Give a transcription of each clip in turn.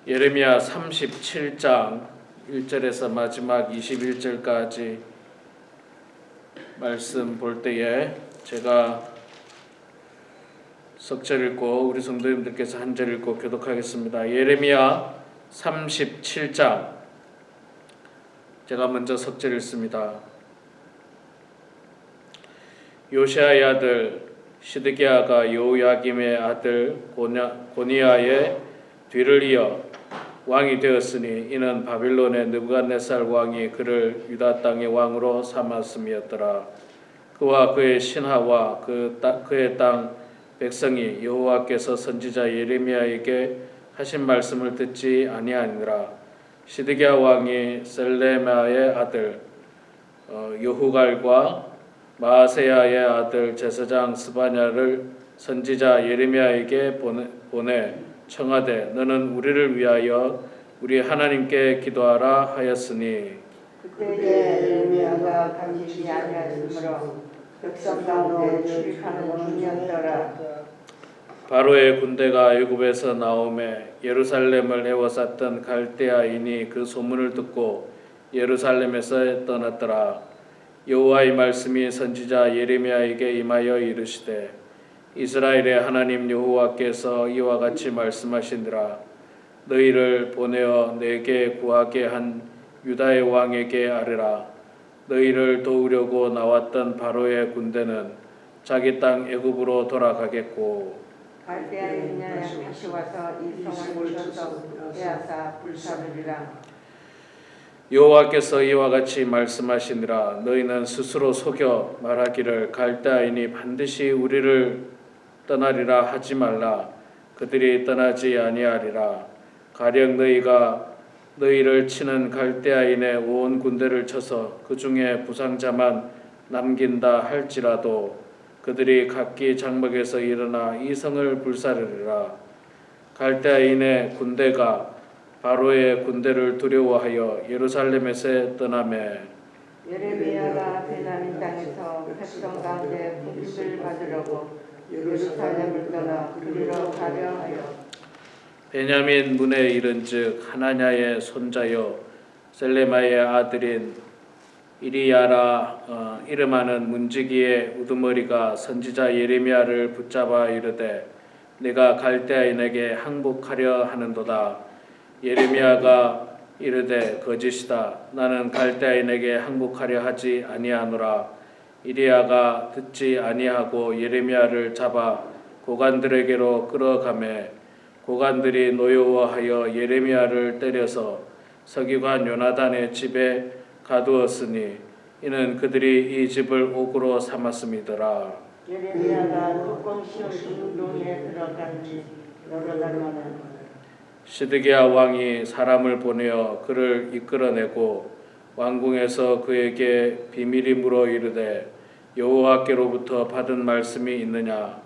예레미야 37장 1절에서 마지막 21절까지 말씀 볼 때에 제가 석절 읽고 우리 성도님들께서 한 절 읽고 교독하겠습니다. 예레미야 37장 제가 먼저 석절 읽습니다. 요시아의 아들 시드기야가 여호야김의 아들 고니야의 뒤를 이어 왕이 되었으니 이는 바빌론의 느부갓네살 왕이 그를 유다 땅의 왕으로 삼았음이었더라. 그와 그의 신하와 그의 땅 백성이 여호와께서 선지자 예레미야에게 하신 말씀을 듣지 아니하니라. 시드기야 왕이 셀레마의 아들 여후갈과 마아세야의 아들 제사장 스바냐를 선지자 예레미야에게 보내 청하되 너는 우리를 위하여 우리 하나님께 기도하라 하였으니 그때에 예레미야가 감지치 아니하였으므로 백성 가운데 출입하는 중이었더라. 바로의 군대가 애굽에서 나오매 예루살렘을 에워쌌던 갈대아인이 그 소문을 듣고 예루살렘에서 떠났더라. 여호와의 말씀이 선지자 예레미야에게 임하여 이르시되 이스라엘의 하나님 여호와께서 이와 같이 말씀하시니라. 너희를 보내어 내게 구하게 한 유다의 왕에게 아뢰라. 너희를 도우려고 나왔던 바로의 군대는 자기 땅 애굽으로 돌아가겠고 갈대아인이 다시 와서 이 성을 쳐서 빼앗아 불사르리라. 여호와께서 이와 같이 말씀하시니라. 너희는 스스로 속여 말하기를 갈대아인이 반드시 우리를 떠나리라 하지 말라. 그들이 떠나지 아니하리라. 가령 너희가 너희를 치는 갈대아인의 온 군대를 쳐서 그 중에 부상자만 남긴다 할지라도 그들이 각기 장막에서 일어나 이 성을 불사르리라. 갈대아인의 군대가 바로의 군대를 두려워하여 예루살렘에서 떠나매 예레미야가 베냐민 땅에서 백성 가운데 공급을 받으려고 예루살렘을 떠나 그리로 가려 하여 베냐민 문에 이른즉 하나냐의 손자여 셀레마의 아들인 이리야라 이름하는 문지기의 우두머리가 선지자 예레미야를 붙잡아 이르되 내가 갈대아인에게 항복하려 하는도다. 예레미야가 이르되 거짓이다. 나는 갈대아인에게 항복하려 하지 아니하노라. 이리야가 듣지 아니하고 예레미야를 잡아 고관들에게로 끌어가매 고관들이 노여워하여 예레미야를 때려서 서기관 요나단의 집에 가두었으니 이는 그들이 이 집을 옥으로 삼았음이더라. 예레미야가 독공 시온 중동에 들어간 지 여러 달 만에 시드기야 왕이 사람을 보내어 그를 이끌어내고 왕궁에서 그에게 비밀이 물어 이르되 여호와께로부터 받은 말씀이 있느냐.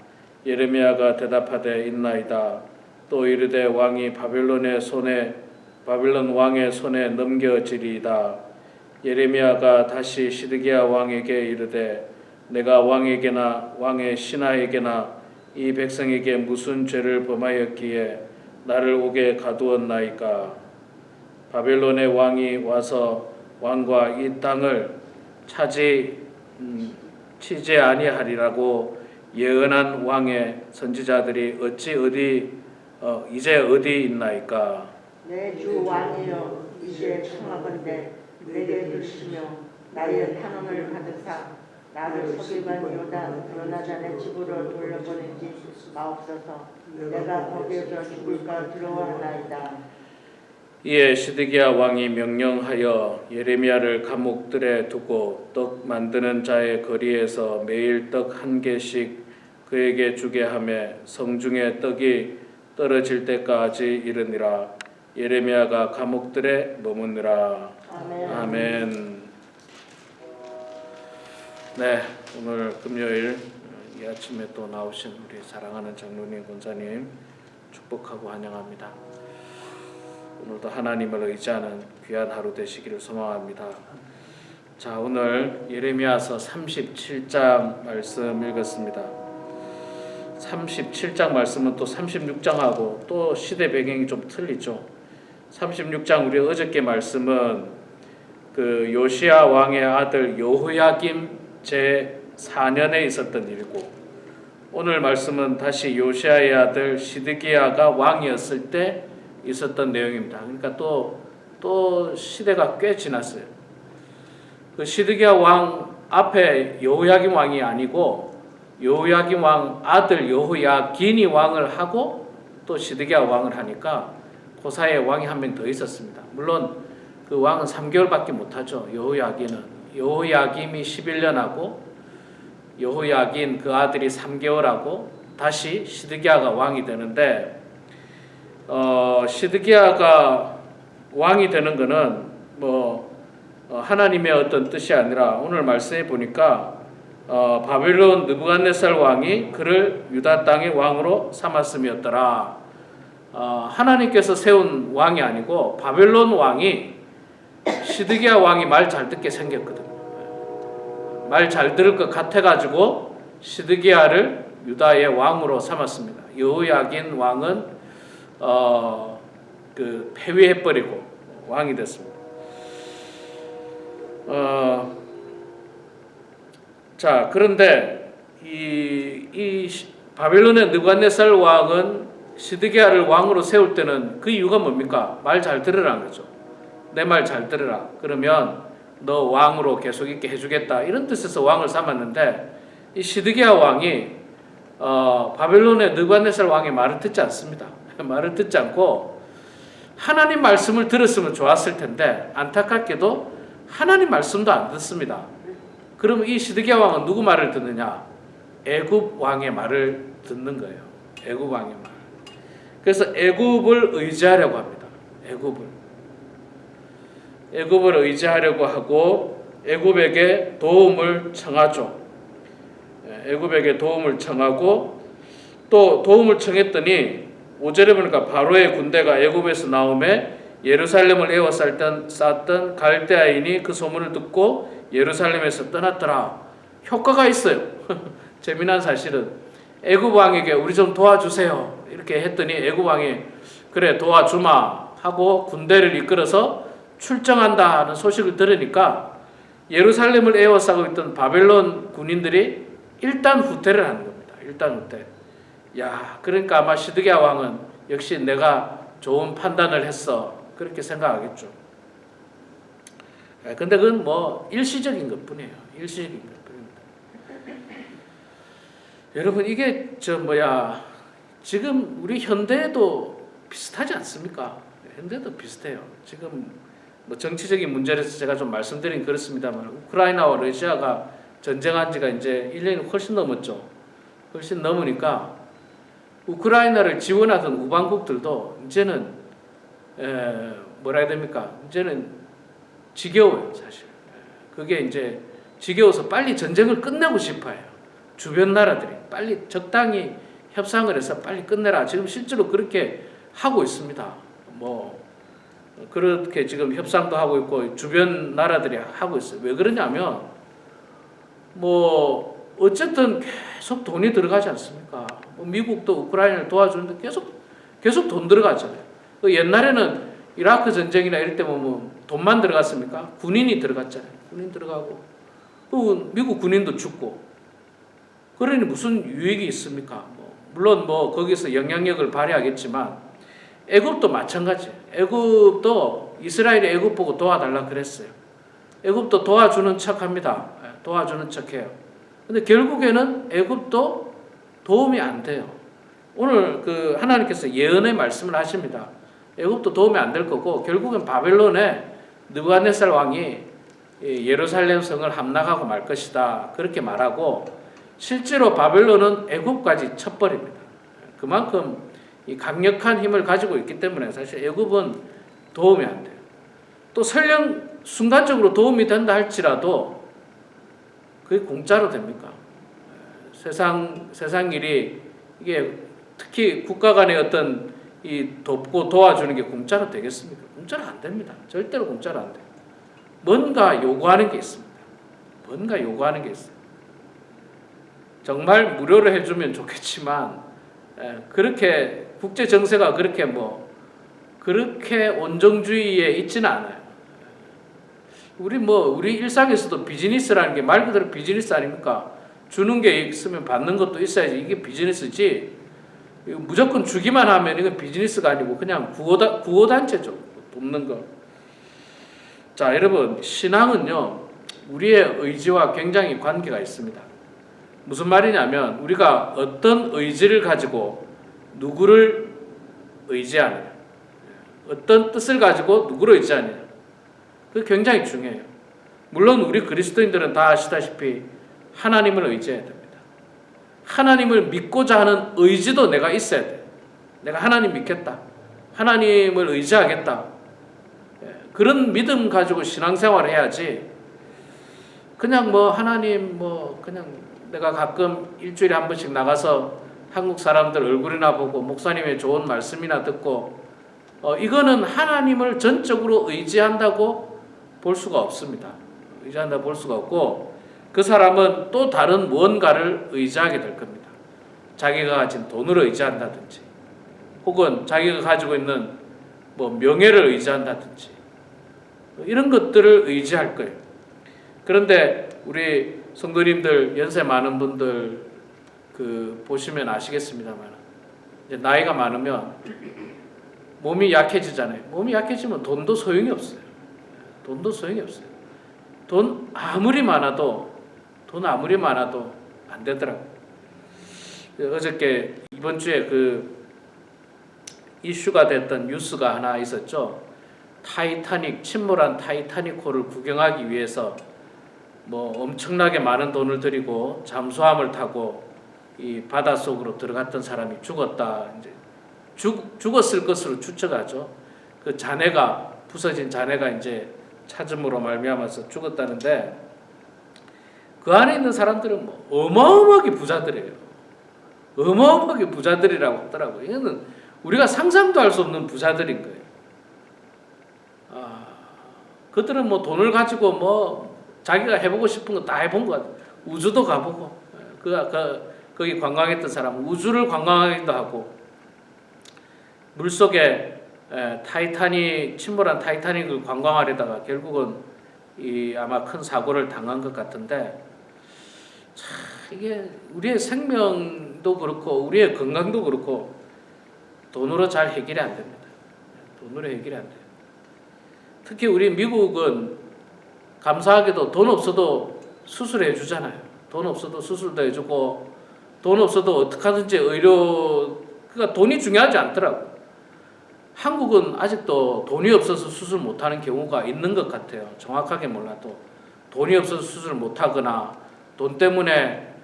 예레미야가 대답하되 있나이다. 또 이르되 왕이 바빌론 왕의 손에 넘겨지리이다. 예레미야가 다시 시드기야 왕에게 이르되 내가 왕에게나 왕의 신하에게나 이 백성에게 무슨 죄를 범하였기에 나를 옥에 가두었나이까. 바벨론의 왕이 와서 왕과 이 땅을 치지 아니하리라고 예언한 왕의 선지자들이 이제 어디 있나이까. 내 주 왕이여 이제 청하건대 내게 들으시며 나의 탄원을 받으사 나를 서기관 요나단의 집으로 돌려보내지 마옵소서. 내가 거기에서 죽을까 두려워하나이다. 이에 시드기야 왕이 명령하여 예레미야를 감옥들에 두고 떡 만드는 자의 거리에서 매일 떡 한 개씩 그에게 주게 하며 성중에 떡이 떨어질 때까지 이르니라. 예레미야가 감옥들에 머무느라. 아멘. 네, 오늘 금요일 이 아침에 또 나오신 우리 사랑하는 장로님, 권사님 축복하고 환영합니다. 오늘도 하나님을 의지하는 귀한 하루 되시기를 소망합니다. 자, 오늘 예레미야서 37장 말씀 읽었습니다. 37장 말씀은 또 36장하고 또 시대 배경이 좀 틀리죠. 36장 우리 어저께 말씀은 그 요시야 왕의 아들 여호야김 제 4년에 있었던 일이고, 오늘 말씀은 다시 요시야의 아들 시드기야가 왕이었을 때 있었던 내용입니다. 그러니까 또 시대가 꽤 지났어요. 그 시드기야 왕 앞에 여호야김 왕이 아니고 여호야김 왕 아들 여호야긴이 왕을 하고 또 시드기야 왕을 하니까 그 사이에 왕이 한 명 더 있었습니다. 물론 그 왕은 3개월밖에 못하죠. 여호야김이 11년하고 여호야긴 그 아들이 3개월하고 다시 시드기야가 왕이 되는데, 시드기야가 왕이 되는 것은 하나님의 어떤 뜻이 아니라 오늘 말씀해 보니까 바벨론 느부갓네살 왕이 그를 유다 땅의 왕으로 삼았음이었더라. 하나님께서 세운 왕이 아니고 바벨론 왕이, 시드기야 왕이 말 잘 듣게 생겼거든요. 말 잘 들을 것 같아가지고 시드기야를 유다의 왕으로 삼았습니다. 여호야긴 왕은 폐위해버리고 왕이 됐습니다. 자, 그런데 이 바벨론의 느부갓네살 왕은 시드기야를 왕으로 세울 때는 그 이유가 뭡니까? 말 잘 들으라는 거죠. 내 말 잘 들으라. 그러면 너 왕으로 계속 있게 해주겠다. 이런 뜻에서 왕을 삼았는데, 이 시드기야 왕이 바벨론의 느부갓네살 왕의 말을 듣지 않습니다. 말을 듣지 않고 하나님 말씀을 들었으면 좋았을 텐데 안타깝게도 하나님 말씀도 안 듣습니다. 그럼 이 시드기야 왕은 누구 말을 듣느냐? 애굽 왕의 말을 듣는 거예요. 애굽 왕의 말. 그래서 애굽을 의지하려고 합니다. 애굽을 의지하려고 하고 애굽에게 도움을 청하죠. 애굽에게 도움을 청하고 또 도움을 청했더니 5절에 보니까 바로의 군대가 애굽에서 나오매 예루살렘을 에워쌌던 갈대아인이 그 소문을 듣고 예루살렘에서 떠났더라. 효과가 있어요. 재미난 사실은 애굽 왕에게 우리 좀 도와주세요 이렇게 했더니 애굽 왕이 그래 도와주마 하고 군대를 이끌어서 출정한다 하는 소식을 들으니까 예루살렘을 에워싸고 있던 바벨론 군인들이 일단 후퇴를 하는 겁니다. 일단 후퇴. 그러니까 아마 시드기야 왕은 역시 내가 좋은 판단을 했어 그렇게 생각하겠죠. 근데 그건 일시적인 것뿐이에요. 일시적인 것뿐입니다. 여러분, 이게 지금 우리 현대에도 비슷하지 않습니까? 현대도 비슷해요. 지금 정치적인 문제에서 제가 좀 말씀드린 그렇습니다만, 우크라이나와 러시아가 전쟁한 지가 이제 1년이 훨씬 넘었죠. 훨씬 넘으니까 우크라이나를 지원하던 우방국들도 이제는 뭐라 해야 됩니까? 이제는 지겨워요, 사실. 그게 이제 지겨워서 빨리 전쟁을 끝내고 싶어요. 주변 나라들이 빨리 적당히 협상을 해서 빨리 끝내라. 지금 실제로 그렇게 하고 있습니다. 그렇게 지금 협상도 하고 있고 주변 나라들이 하고 있어요. 왜 그러냐면 어쨌든 계속 돈이 들어가지 않습니까? 미국도 우크라이나를 도와주는데 계속 돈 들어가잖아요. 옛날에는 이라크 전쟁이나 이럴 때 돈만 들어갔습니까? 군인이 들어갔잖아요. 군인 들어가고 미국 군인도 죽고 그러니 무슨 유익이 있습니까? 물론 거기서 영향력을 발휘하겠지만 애굽도 마찬가지예요. 애굽도 이스라엘이 애굽 보고 도와달라 그랬어요. 애굽도 도와주는 척합니다. 도와주는 척해요. 근데 결국에는 애굽도 도움이 안 돼요. 오늘 하나님께서 예언의 말씀을 하십니다. 애굽도 도움이 안 될 거고 결국엔 바벨론의 느부갓네살 왕이 예루살렘 성을 함락하고 말 것이다. 그렇게 말하고 실제로 바벨론은 애굽까지 쳐버립니다. 그만큼 이 강력한 힘을 가지고 있기 때문에 사실 애굽은 도움이 안 돼요. 또 설령 순간적으로 도움이 된다 할지라도 그게 공짜로 됩니까? 세상 일이 이게 특히 국가 간의 어떤 이 돕고 도와주는 게 공짜로 되겠습니까? 공짜로 안 됩니다. 절대로 공짜로 안 돼요. 뭔가 요구하는 게 있습니다. 뭔가 요구하는 게 있어요. 정말 무료로 해주면 좋겠지만 그렇게 국제 정세가 그렇게 그렇게 온정주의에 있지는 않아요. 우리 일상에서도 비즈니스라는 게 말 그대로 비즈니스 아닙니까? 주는 게 있으면 받는 것도 있어야지. 이게 비즈니스지. 무조건 주기만 하면 이건 비즈니스가 아니고 그냥 구호단체죠. 돕는 거. 자, 여러분, 신앙은요, 우리의 의지와 굉장히 관계가 있습니다. 무슨 말이냐면, 우리가 어떤 의지를 가지고 누구를 의지하느냐, 어떤 뜻을 가지고 누구를 의지하느냐, 그게 굉장히 중요해요. 물론 우리 그리스도인들은 다 아시다시피 하나님을 의지해야 됩니다. 하나님을 믿고자 하는 의지도 내가 있어야 돼요. 내가 하나님 믿겠다. 하나님을 의지하겠다. 그런 믿음 가지고 신앙생활을 해야지. 그냥 하나님 그냥 내가 가끔 일주일에 한 번씩 나가서 한국 사람들 얼굴이나 보고 목사님의 좋은 말씀이나 듣고 이거는 하나님을 전적으로 의지한다고 볼 수가 없습니다. 의지한다고 볼 수가 없고 그 사람은 또 다른 무언가를 의지하게 될 겁니다. 자기가 가진 돈을 의지한다든지 혹은 자기가 가지고 있는 명예를 의지한다든지 이런 것들을 의지할 거예요. 그런데 우리 성도님들 연세 많은 분들 보시면 아시겠습니다만 이제 나이가 많으면 몸이 약해지잖아요. 몸이 약해지면 돈도 소용이 없어요. 돈도 소용이 없어요. 돈 아무리 많아도 안 되더라고요. 어저께 이번 주에 이슈가 됐던 뉴스가 하나 있었죠. 침몰한 타이타닉호를 구경하기 위해서 엄청나게 많은 돈을 들이고 잠수함을 타고 이 바닷속으로 들어갔던 사람이 죽었다. 이제 죽었을 것으로 추측하죠. 그 부서진 잔해가 이제 찾음으로 말미암아서 죽었다는데 그 안에 있는 사람들은 어마어마하게 부자들이에요. 어마어마하게 부자들이라고 하더라고요. 이거는 우리가 상상도 할 수 없는 부자들인 거예요. 그들은 돈을 가지고 자기가 해보고 싶은 거 다 해본 것 같아요. 우주도 가보고 거기 관광했던 사람은 우주를 관광하기도 하고 물속에 침몰한 타이타닉을 관광하려다가 결국은 아마 큰 사고를 당한 것 같은데 이게 우리의 생명도 그렇고 우리의 건강도 그렇고 돈으로 잘 해결이 안 됩니다. 돈으로 해결이 안 돼요. 특히 우리 미국은 감사하게도 돈 없어도 수술해 주잖아요. 돈 없어도 수술도 해주고 돈 없어도 어떻게 하든지 그러니까 돈이 중요하지 않더라고요. 한국은 아직도 돈이 없어서 수술 못하는 경우가 있는 것 같아요. 정확하게 몰라도 돈이 없어서 수술 못하거나 돈 때문에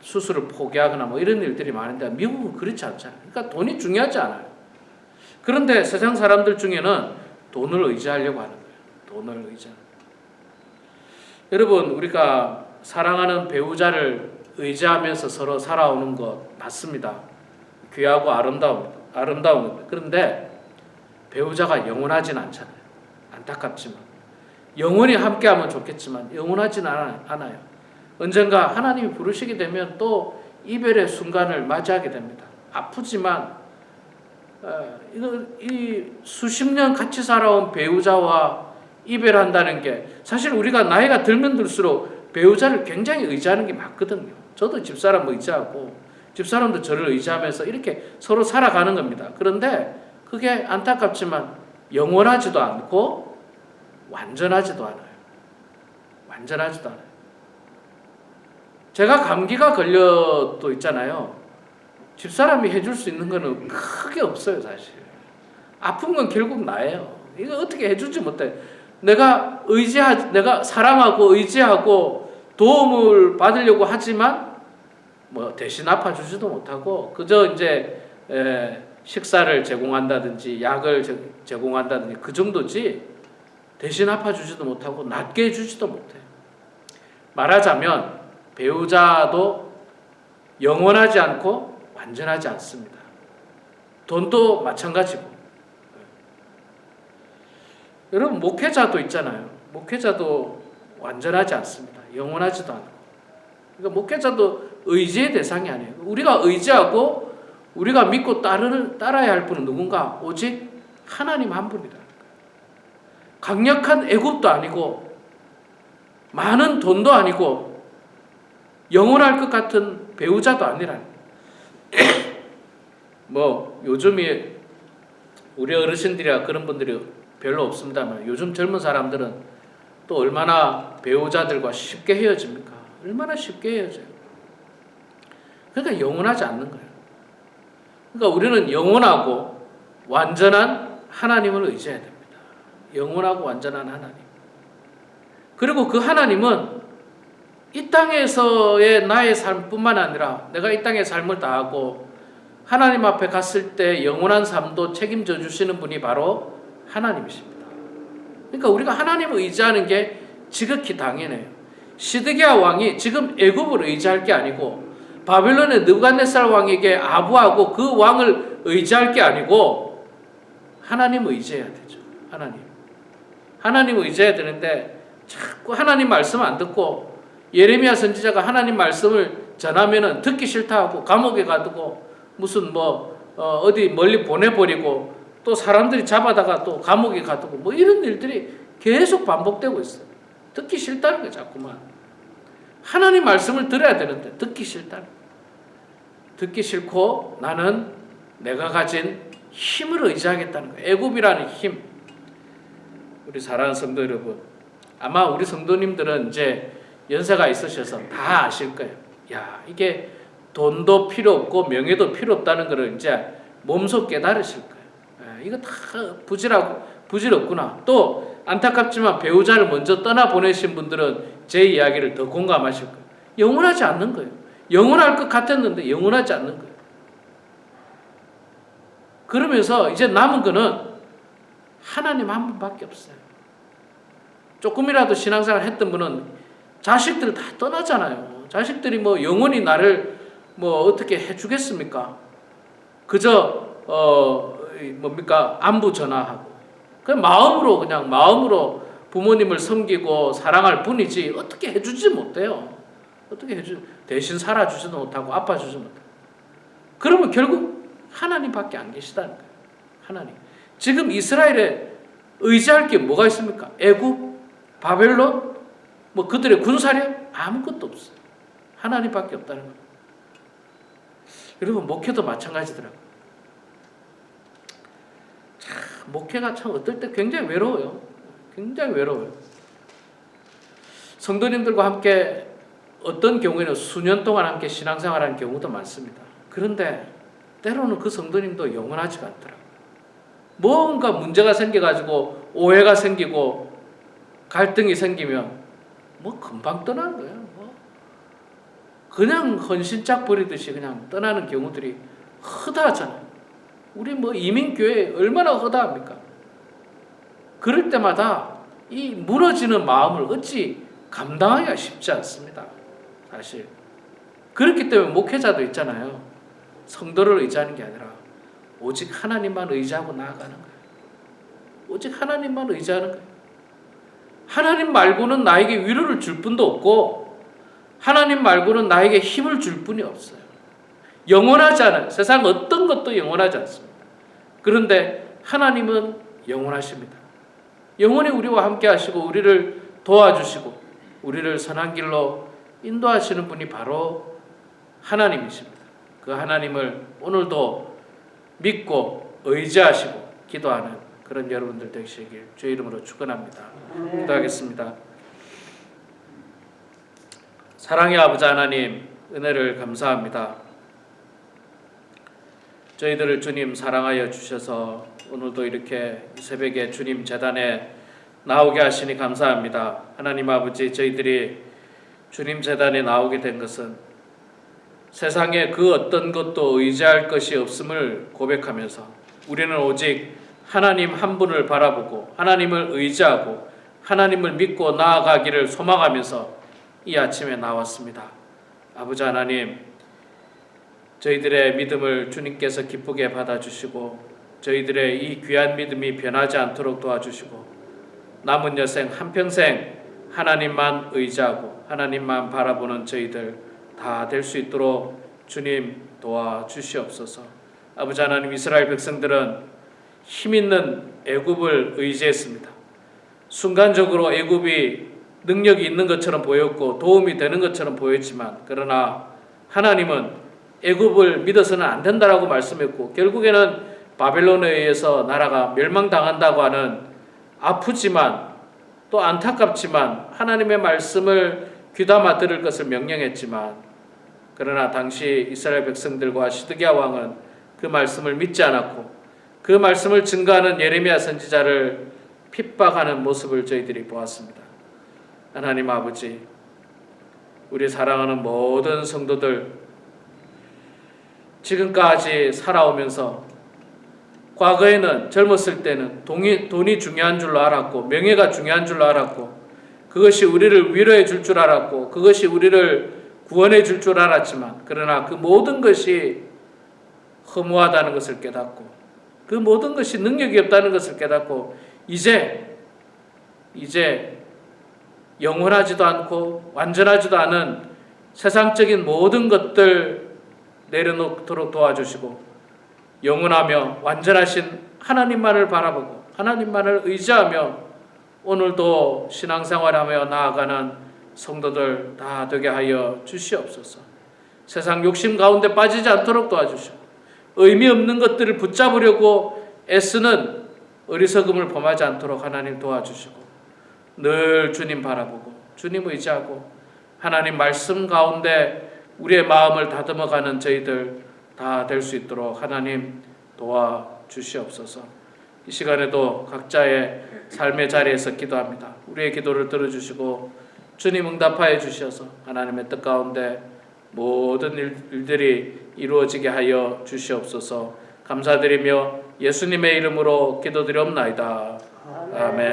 수술을 포기하거나 이런 일들이 많은데 미국은 그렇지 않잖아요. 그러니까 돈이 중요하지 않아요. 그런데 세상 사람들 중에는 돈을 의지하려고 하는 거예요. 돈을 의지하는 거예요. 여러분, 우리가 사랑하는 배우자를 의지하면서 서로 살아오는 것 맞습니다. 귀하고 아름다운. 그런데 배우자가 영원하진 않잖아요. 안타깝지만 영원히 함께하면 좋겠지만 영원하진 않아요. 언젠가 하나님이 부르시게 되면 또 이별의 순간을 맞이하게 됩니다. 아프지만 이 수십 년 같이 살아온 배우자와 이별한다는 게 사실 우리가 나이가 들면 들수록 배우자를 굉장히 의지하는 게 맞거든요. 저도 집사람 의지하고 집사람도 저를 의지하면서 이렇게 서로 살아가는 겁니다. 그런데 그게 안타깝지만 영원하지도 않고 완전하지도 않아요. 제가 감기가 걸려도 있잖아요. 집사람이 해줄 수 있는 거는 크게 없어요, 사실. 아픈 건 결국 나예요. 이거 어떻게 해주지 못해. 내가 사랑하고 의지하고 도움을 받으려고 하지만 대신 아파주지도 못하고 그저 이제 식사를 제공한다든지 약을 제공한다든지 그 정도지 대신 아파주지도 못하고 낫게 해주지도 못해요. 말하자면 배우자도 영원하지 않고 완전하지 않습니다. 돈도 마찬가지고. 여러분, 목회자도 있잖아요. 목회자도 완전하지 않습니다. 영원하지도 않고. 그러니까 목회자도 의지의 대상이 아니에요. 우리가 의지하고 우리가 믿고 따라야 할 분은 누군가? 오직 하나님 한 분이다. 강력한 애굽도 아니고 많은 돈도 아니고 영원할 것 같은 배우자도 아니라 뭐 요즘에 우리 어르신들이야 그런 분들이 별로 없습니다만 요즘 젊은 사람들은 또 얼마나 배우자들과 쉽게 헤어집니까? 얼마나 쉽게 헤어져요. 그러니까 영원하지 않는 거예요. 그러니까 우리는 영원하고 완전한 하나님을 의지해야 됩니다. 영원하고 완전한 하나님. 그리고 그 하나님은 이 땅에서의 나의 삶뿐만 아니라 내가 이 땅의 삶을 다하고 하나님 앞에 갔을 때 영원한 삶도 책임져 주시는 분이 바로 하나님이십니다. 그러니까 우리가 하나님을 의지하는 게 지극히 당연해요. 시드기야 왕이 지금 애굽을 의지할 게 아니고 바벨론의 느부갓네살 왕에게 아부하고 그 왕을 의지할 게 아니고 하나님을 의지해야 되죠. 하나님을 의지해야 되는데 자꾸 하나님 말씀 안 듣고 예레미야 선지자가 하나님 말씀을 전하면은 듣기 싫다 하고 감옥에 가두고 무슨 어디 멀리 보내버리고 또 사람들이 잡아다가 또 감옥에 가두고 뭐 이런 일들이 계속 반복되고 있어요. 듣기 싫다는 거예요. 자꾸만 하나님 말씀을 들어야 되는데 듣기 싫다는 거예요. 듣기 싫고 나는 내가 가진 힘을 의지하겠다는 거예요. 애굽이라는 힘. 우리 사랑하는 성도 여러분, 아마 우리 성도님들은 이제 연세가 있으셔서 다 아실 거예요. 야, 이게 돈도 필요 없고 명예도 필요 없다는 것을 이제 몸소 깨달으실 거예요. 이거 다 부질없구나. 또 안타깝지만 배우자를 먼저 떠나 보내신 분들은 제 이야기를 더 공감하실 거예요. 영원하지 않는 거예요. 영원할 것 같았는데 영원하지 않는 거예요. 그러면서 이제 남은 거는 하나님 한 분밖에 없어요. 조금이라도 신앙생활 했던 분은 자식들 다 떠나잖아요. 자식들이 뭐 영원히 나를 뭐 어떻게 해주겠습니까? 그저 뭡니까? 안부 전화하고 그냥 마음으로 부모님을 섬기고 사랑할 뿐이지 어떻게 해주지 못해요. 대신 살아주지도 못하고 아파주지도 못하고. 그러면 결국 하나님밖에 안 계시다는 거예요. 하나님. 지금 이스라엘에 의지할 게 뭐가 있습니까? 애굽, 바벨론, 뭐 그들의 군사력 아무것도 없어요. 하나님밖에 없다는 거예요. 여러분 목회도 마찬가지더라고요. 목회가 참 어떨 때 굉장히 외로워요. 굉장히 외로워요. 성도님들과 함께 어떤 경우에는 수년 동안 함께 신앙생활하는 경우도 많습니다. 그런데 때로는 그 성도님도 영원하지가 않더라고요. 뭔가 문제가 생겨가지고 오해가 생기고 갈등이 생기면 뭐 금방 떠나는 거예요. 그냥 헌신짝 버리듯이 그냥 떠나는 경우들이 허다하잖아요. 우리 이민교회 얼마나 허다합니까? 그럴 때마다 이 무너지는 마음을 어찌 감당하기가 쉽지 않습니다. 사실. 그렇기 때문에 목회자도 있잖아요. 성도를 의지하는 게 아니라 오직 하나님만 의지하고 나아가는 거예요. 오직 하나님만 의지하는 거예요. 하나님 말고는 나에게 위로를 줄 분도 없고 하나님 말고는 나에게 힘을 줄 분이 없어요. 영원하지 않아요. 세상 어떤 것도 영원하지 않습니다. 그런데 하나님은 영원하십니다. 영원히 우리와 함께 하시고 우리를 도와주시고 우리를 선한 길로 인도하시는 분이 바로 하나님이십니다. 그 하나님을 오늘도 믿고 의지하시고 기도하는 그런 여러분들 되시길 주의 이름으로 축원합니다. 기도하겠습니다. 사랑의 아버지 하나님, 은혜를 감사합니다. 저희들을 주님 사랑하여 주셔서 오늘도 이렇게 새벽에 주님 제단에 나오게 하시니 감사합니다. 하나님 아버지, 저희들이 주님 제단에 나오게 된 것은 세상에 그 어떤 것도 의지할 것이 없음을 고백하면서 우리는 오직 하나님 한 분을 바라보고 하나님을 의지하고 하나님을 믿고 나아가기를 소망하면서 이 아침에 나왔습니다. 아버지 하나님, 저희들의 믿음을 주님께서 기쁘게 받아주시고 저희들의 이 귀한 믿음이 변하지 않도록 도와주시고 남은 여생 한평생 하나님만 의지하고 하나님만 바라보는 저희들 다 될 수 있도록 주님 도와주시옵소서. 아버지 하나님, 이스라엘 백성들은 힘 있는 애굽을 의지했습니다. 순간적으로 애굽이 능력이 있는 것처럼 보였고 도움이 되는 것처럼 보였지만, 그러나 하나님은 애굽을 믿어서는 안 된다라고 말씀했고, 결국에는 바벨론에 의해서 나라가 멸망당한다고 하는 아프지만 또 안타깝지만 하나님의 말씀을 귀담아 들을 것을 명령했지만, 그러나 당시 이스라엘 백성들과 시드기야 왕은 그 말씀을 믿지 않았고 그 말씀을 증거하는 예레미야 선지자를 핍박하는 모습을 저희들이 보았습니다. 하나님 아버지, 우리 사랑하는 모든 성도들, 지금까지 살아오면서 과거에는 젊었을 때는 돈이 중요한 줄로 알았고 명예가 중요한 줄로 알았고 그것이 우리를 위로해 줄 줄 알았고 그것이 우리를 구원해 줄 줄 알았지만, 그러나 그 모든 것이 허무하다는 것을 깨닫고 그 모든 것이 능력이 없다는 것을 깨닫고 이제 영원하지도 않고 완전하지도 않은 세상적인 모든 것들 내려놓도록 도와주시고 영원하며 완전하신 하나님만을 바라보고 하나님만을 의지하며 오늘도 신앙생활하며 나아가는 성도들 다 되게 하여 주시옵소서. 세상 욕심 가운데 빠지지 않도록 도와주시고 의미 없는 것들을 붙잡으려고 애쓰는 어리석음을 범하지 않도록 하나님 도와주시고 늘 주님 바라보고 주님 의지하고 하나님 말씀 가운데 우리의 마음을 다듬어가는 저희들 다 될 수 있도록 하나님 도와주시옵소서. 이 시간에도 각자의 삶의 자리에서 기도합니다. 우리의 기도를 들어주시고 주님 응답하여 주셔서 하나님의 뜻 가운데 모든 일들이 이루어지게 하여 주시옵소서. 감사드리며 예수님의 이름으로 기도드리옵나이다. 아멘.